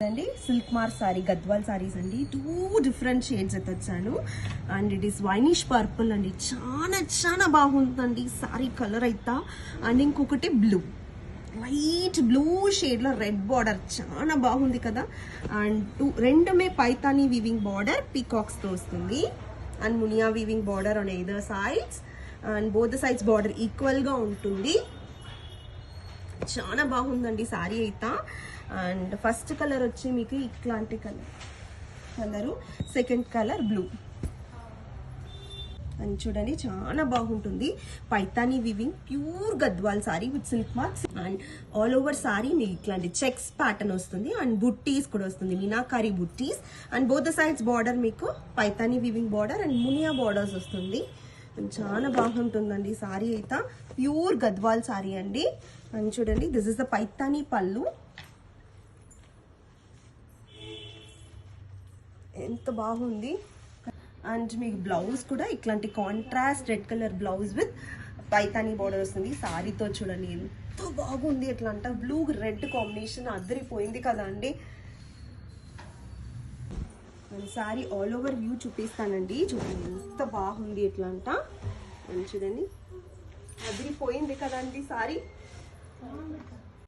అండి silk mark sari Gadwal saris అండి 2 different shades అయితే వచ్చాను and it is winish purple అండి చాలా బాగుందండి సారీ కలర్ అయితే అండ్ ఇంకొకటి బ్లూ లైట్ బ్లూ షేడ్ లో రెడ్ బార్డర్ చాలా బాగుంది కదా అండ్ రెండుమే పైతానీ వీవింగ్ బార్డర్ పీకాక్స్ తో వస్తుంది and Muniya weaving border on either sides and both the sides border equal గా ఉంటుంది చాలా బాగుందండి సారీ అయితే అండ్ ఫస్ట్ కలర్ వచ్చి మీకు ఇట్లాంటి కలరు సెకండ్ కలర్ బ్లూ అని చూడండి చాలా బాగుంటుంది Paithani weaving pure Gadwal sari with silk marks and all over sari మీకు ఇట్లాంటి చెక్స్ ప్యాటర్న్ వస్తుంది అండ్ బుట్టీస్ కూడా వస్తుంది meenakari buttis and both the sides border మీకు Paithani weaving border and Muniya borders వస్తుంది చాలా బాగుంటుందండి సారీ అయితే ప్యూర్ గద్వాల్ సారీ అండి అండ్ చూడండి this is the Paithani pallu ఎంత బాగుంది అండ్ మీకు బ్లౌజ్ కూడా ఇట్లాంటి contrast red colour blouse with Paithani border వస్తుంది సారీతో చూడండి ఎంత బాగుంది ఎట్లా అంట బ్లూ రెడ్ కాంబినేషన్ అద్దరిపోయింది కదా అండి సారీ ఆల్ ఓవర్ వ్యూ చూపిస్తానండి చూడండి ఎంత బాగుంది ఎట్లా అంట చూడండి అదిరిపోయింది కదండి సారీ